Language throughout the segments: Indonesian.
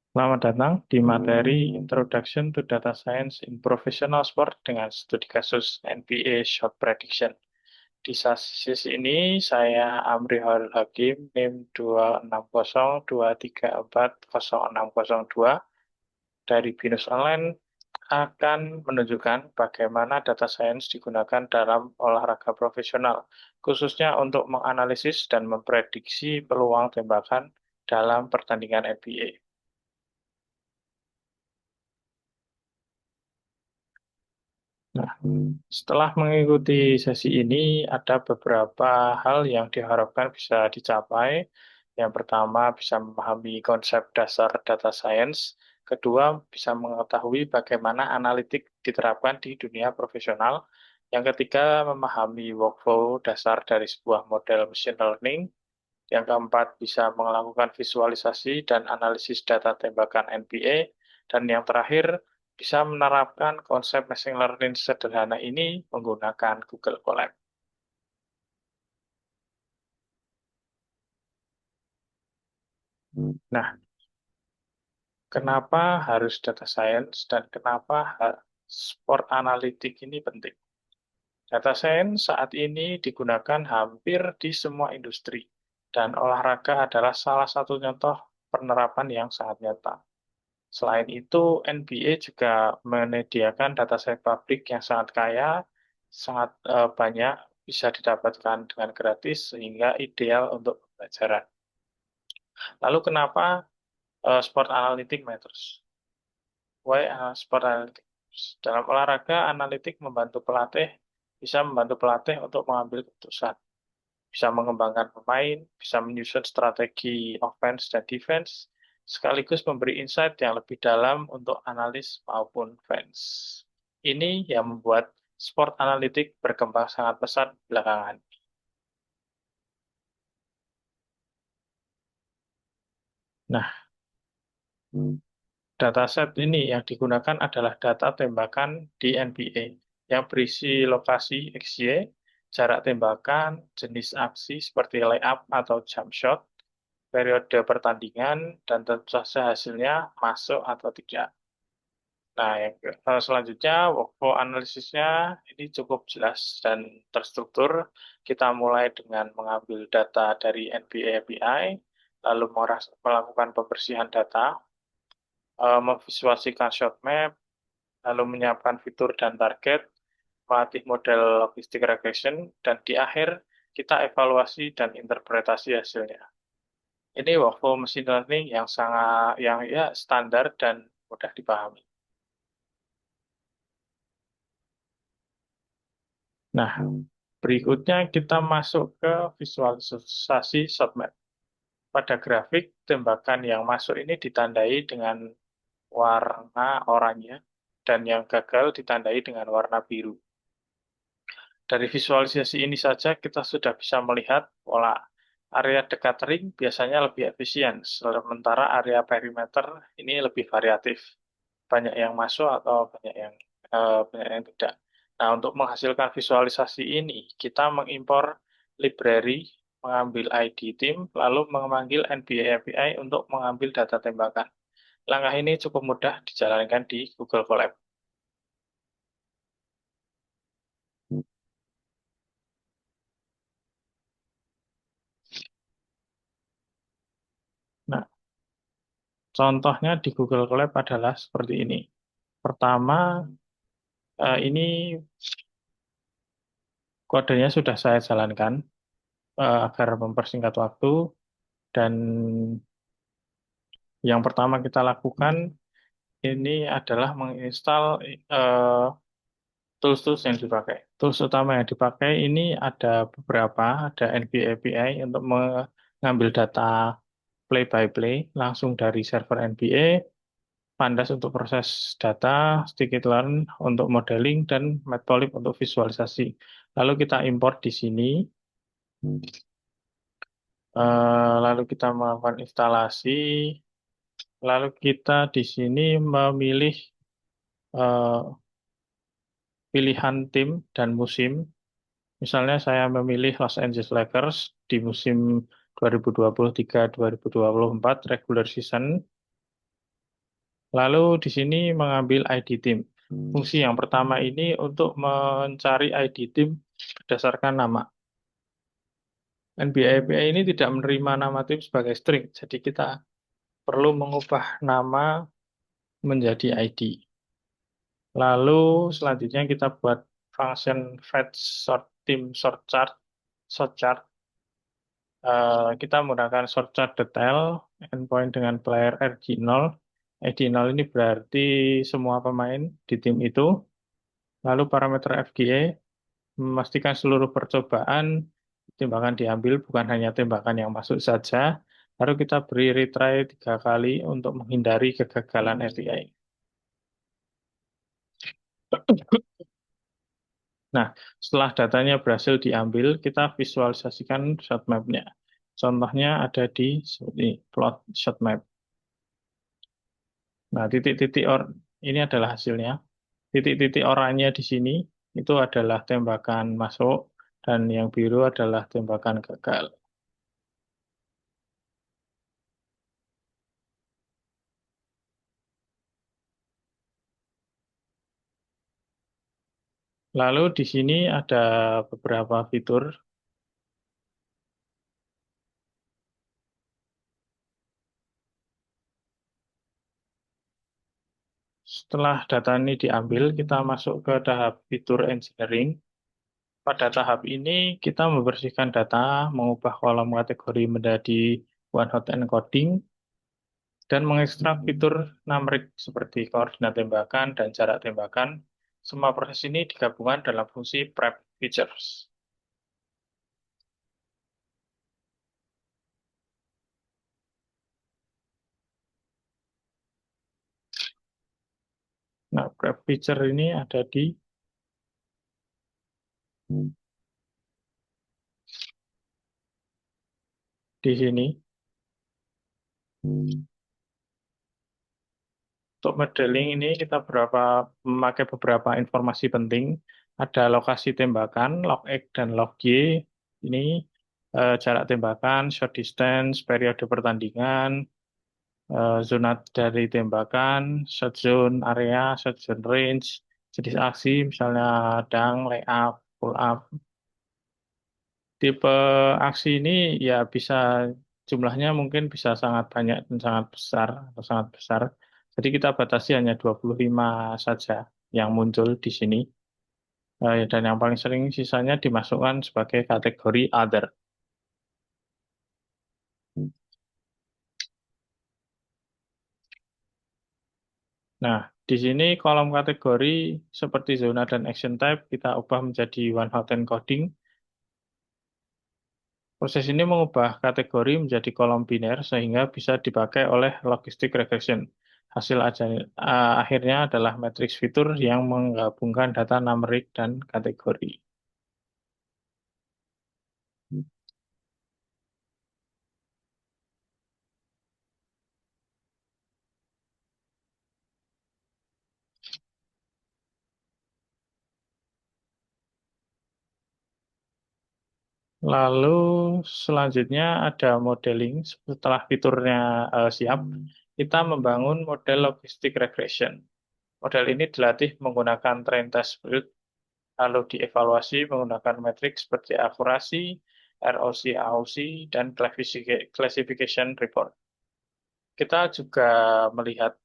Selamat datang di materi Introduction to Data Science in Professional Sport dengan studi kasus NBA Shot Prediction. Di sesi ini saya Amri Holil Hakim, NIM 26023400602 dari BINUS Online akan menunjukkan bagaimana data science digunakan dalam olahraga profesional, khususnya untuk menganalisis dan memprediksi peluang tembakan dalam pertandingan NBA. Nah, setelah mengikuti sesi ini, ada beberapa hal yang diharapkan bisa dicapai. Yang pertama, bisa memahami konsep dasar data science. Kedua, bisa mengetahui bagaimana analitik diterapkan di dunia profesional. Yang ketiga, memahami workflow dasar dari sebuah model machine learning. Yang keempat, bisa melakukan visualisasi dan analisis data tembakan NBA. Dan yang terakhir, bisa menerapkan konsep machine learning sederhana ini menggunakan Google Colab. Nah, kenapa harus data science dan kenapa sport analitik ini penting? Data science saat ini digunakan hampir di semua industri, dan olahraga adalah salah satu contoh penerapan yang sangat nyata. Selain itu, NBA juga menyediakan data set publik yang sangat kaya, sangat banyak, bisa didapatkan dengan gratis, sehingga ideal untuk pembelajaran. Lalu kenapa sport analytic matters? Why sport analytics? Dalam olahraga, analitik bisa membantu pelatih untuk mengambil keputusan, bisa mengembangkan pemain, bisa menyusun strategi offense dan defense, sekaligus memberi insight yang lebih dalam untuk analis maupun fans. Ini yang membuat sport analitik berkembang sangat pesat belakangan. Nah, dataset ini yang digunakan adalah data tembakan di NBA yang berisi lokasi XY, jarak tembakan, jenis aksi seperti layup atau jump shot, periode pertandingan, dan tentu saja hasilnya masuk atau tidak. Nah, yang selanjutnya workflow analisisnya ini cukup jelas dan terstruktur. Kita mulai dengan mengambil data dari NBA API, lalu melakukan pembersihan data, memvisualisasikan shot map, lalu menyiapkan fitur dan target, melatih model logistic regression, dan di akhir kita evaluasi dan interpretasi hasilnya. Ini workflow machine learning yang sangat yang ya standar dan mudah dipahami. Nah, berikutnya kita masuk ke visualisasi shot map. Pada grafik, tembakan yang masuk ini ditandai dengan warna oranye dan yang gagal ditandai dengan warna biru. Dari visualisasi ini saja kita sudah bisa melihat pola area dekat ring biasanya lebih efisien, sementara area perimeter ini lebih variatif. Banyak yang masuk atau banyak yang tidak. Nah, untuk menghasilkan visualisasi ini, kita mengimpor library, mengambil ID tim, lalu memanggil NBA API untuk mengambil data tembakan. Langkah ini cukup mudah dijalankan di Google Colab. Nah, contohnya di Google Colab adalah seperti ini. Pertama, ini kodenya sudah saya jalankan agar mempersingkat waktu. Dan yang pertama kita lakukan ini adalah menginstal tools-tools yang dipakai. Tools utama yang dipakai ini ada beberapa, ada NBA API untuk mengambil data play by play langsung dari server NBA, Pandas untuk proses data, scikit-learn untuk modeling, dan Matplotlib untuk visualisasi. Lalu kita import di sini, lalu kita melakukan instalasi, lalu kita di sini memilih eh, pilihan tim dan musim. Misalnya saya memilih Los Angeles Lakers di musim 2023-2024 regular season. Lalu di sini mengambil ID tim. Fungsi yang pertama ini untuk mencari ID tim berdasarkan nama. NBA API ini tidak menerima nama tim sebagai string, jadi kita perlu mengubah nama menjadi ID. Lalu selanjutnya kita buat function fetch sort team sort chart. Sort chart. Kita menggunakan sort chart detail endpoint dengan player RG0. RG0 ini berarti semua pemain di tim itu. Lalu parameter FGE memastikan seluruh percobaan tembakan diambil bukan hanya tembakan yang masuk saja. Lalu kita beri retry 3 kali untuk menghindari kegagalan RTI. Nah, setelah datanya berhasil diambil, kita visualisasikan shot map-nya. Contohnya ada di sini, plot shot map. Nah, titik-titik ini adalah hasilnya. Titik-titik oranye di sini itu adalah tembakan masuk dan yang biru adalah tembakan gagal. Lalu di sini ada beberapa fitur. Setelah data ini diambil, kita masuk ke tahap fitur engineering. Pada tahap ini, kita membersihkan data, mengubah kolom kategori menjadi one hot encoding, dan mengekstrak fitur numeric seperti koordinat tembakan dan jarak tembakan. Semua proses ini digabungkan dalam fungsi prep features. Nah, prep feature ini ada di sini. Untuk modeling ini kita memakai beberapa informasi penting. Ada lokasi tembakan, log X dan log Y. Ini jarak tembakan, shot distance, periode pertandingan, zona dari tembakan, shot zone area, shot zone range, jenis aksi, misalnya dang, layup, pull up. Tipe aksi ini ya bisa jumlahnya mungkin bisa sangat banyak dan sangat besar atau sangat besar. Jadi kita batasi hanya 25 saja yang muncul di sini. Dan yang paling sering sisanya dimasukkan sebagai kategori other. Nah, di sini kolom kategori seperti zona dan action type kita ubah menjadi one hot encoding. Proses ini mengubah kategori menjadi kolom biner sehingga bisa dipakai oleh logistic regression. Akhirnya adalah matrix fitur yang menggabungkan data numerik dan kategori. Lalu selanjutnya ada modeling. Setelah fiturnya siap, kita membangun model logistic regression. Model ini dilatih menggunakan train test build, lalu dievaluasi menggunakan metrik seperti akurasi, ROC, AOC, dan classification report. Kita juga melihat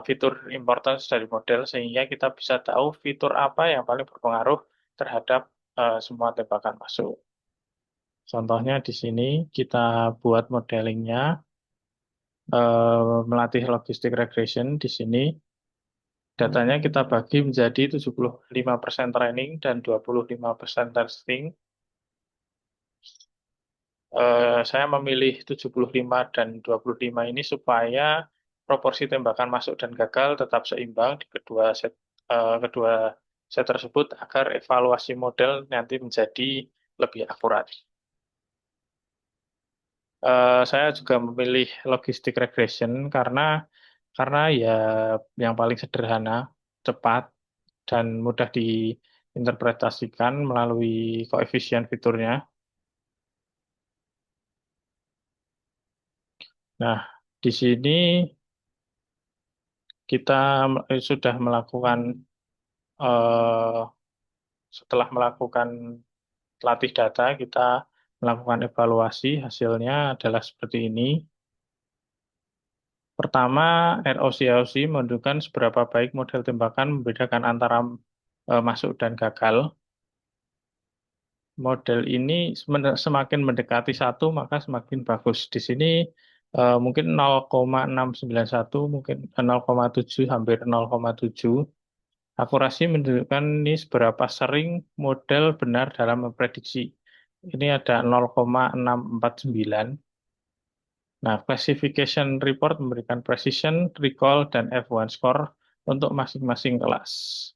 fitur importance dari model sehingga kita bisa tahu fitur apa yang paling berpengaruh terhadap semua tembakan masuk. Contohnya di sini kita buat modelingnya, melatih logistic regression di sini. Datanya kita bagi menjadi 75% training dan 25% testing. Saya memilih 75 dan 25 ini supaya proporsi tembakan masuk dan gagal tetap seimbang di kedua set tersebut agar evaluasi model nanti menjadi lebih akurat. Saya juga memilih logistic regression karena ya yang paling sederhana, cepat, dan mudah diinterpretasikan melalui koefisien fiturnya. Nah, di sini kita sudah melakukan eh, setelah melakukan latih data, kita melakukan evaluasi. Hasilnya adalah seperti ini. Pertama, ROC menunjukkan seberapa baik model tembakan membedakan antara masuk dan gagal. Model ini semakin mendekati satu, maka semakin bagus. Di sini mungkin 0,691, mungkin 0,7, hampir 0,7. Akurasi menunjukkan ini seberapa sering model benar dalam memprediksi. Ini ada 0,649. Nah, classification report memberikan precision, recall, dan F1 score untuk masing-masing kelas.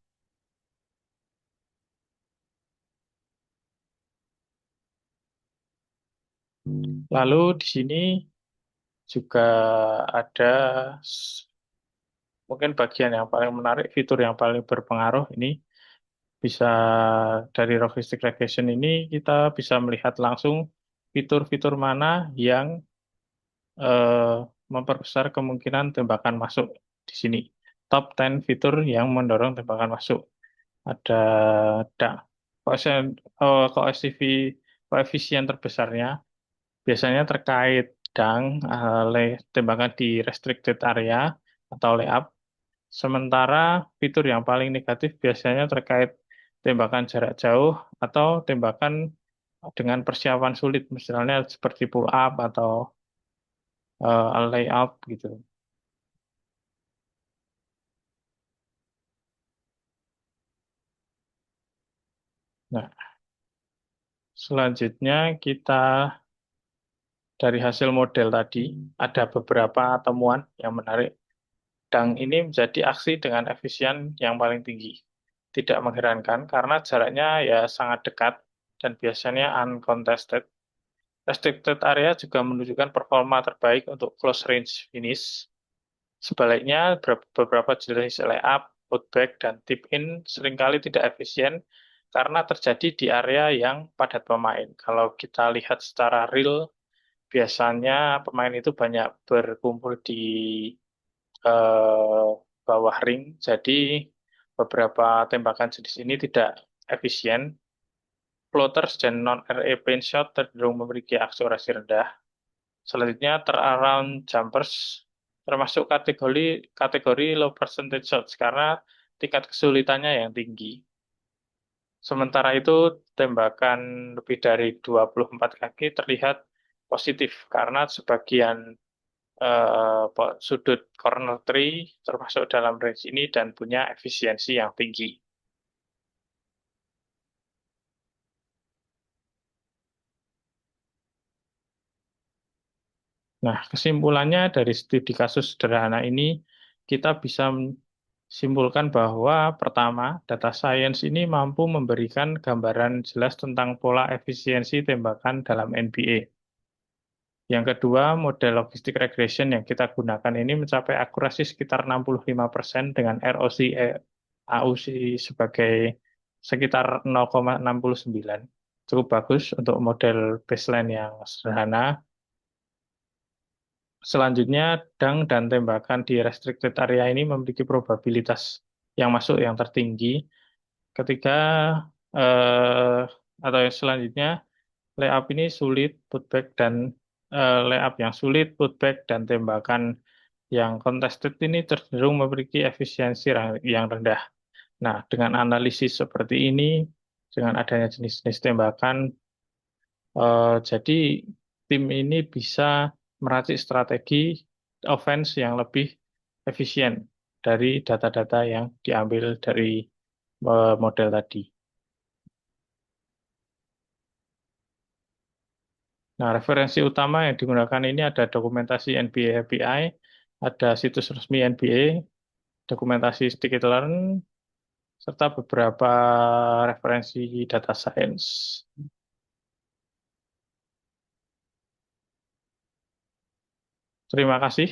Lalu di sini juga ada mungkin bagian yang paling menarik, fitur yang paling berpengaruh ini bisa dari logistic regression ini kita bisa melihat langsung fitur-fitur mana yang eh, memperbesar kemungkinan tembakan masuk di sini. Top 10 fitur yang mendorong tembakan masuk. Ada koefisien, koefisien terbesarnya biasanya terkait tembakan di restricted area atau layup. Sementara fitur yang paling negatif biasanya terkait tembakan jarak jauh atau tembakan dengan persiapan sulit, misalnya seperti pull up atau layup gitu. Nah, selanjutnya kita dari hasil model tadi ada beberapa temuan yang menarik. Dang ini menjadi aksi dengan efisien yang paling tinggi. Tidak mengherankan karena jaraknya ya sangat dekat dan biasanya uncontested. Restricted area juga menunjukkan performa terbaik untuk close range finish. Sebaliknya, beberapa jenis layup, putback, dan tip-in seringkali tidak efisien karena terjadi di area yang padat pemain. Kalau kita lihat secara real, biasanya pemain itu banyak berkumpul di eh, bawah ring, jadi beberapa tembakan jenis ini tidak efisien. Floaters dan non-RE paint shot cenderung memiliki akselerasi rendah. Selanjutnya, turnaround jumpers termasuk kategori kategori low percentage shots karena tingkat kesulitannya yang tinggi. Sementara itu, tembakan lebih dari 24 kaki terlihat positif karena sebagian sudut corner tree termasuk dalam range ini dan punya efisiensi yang tinggi. Nah, kesimpulannya dari studi kasus sederhana ini, kita bisa simpulkan bahwa pertama, data science ini mampu memberikan gambaran jelas tentang pola efisiensi tembakan dalam NBA. Yang kedua, model logistic regression yang kita gunakan ini mencapai akurasi sekitar 65% dengan ROC AUC sebagai sekitar 0,69. Cukup bagus untuk model baseline yang sederhana. Selanjutnya, dang dan tembakan di restricted area ini memiliki probabilitas yang masuk yang tertinggi. Ketiga, eh, atau yang selanjutnya, layup ini sulit, putback dan layup yang sulit, putback dan tembakan yang contested ini cenderung memiliki efisiensi yang rendah. Nah, dengan analisis seperti ini, dengan adanya jenis-jenis tembakan, jadi tim ini bisa meracik strategi offense yang lebih efisien dari data-data yang diambil dari model tadi. Nah, referensi utama yang digunakan ini ada dokumentasi NBA API, ada situs resmi NBA, dokumentasi scikit-learn, serta beberapa referensi data science. Terima kasih.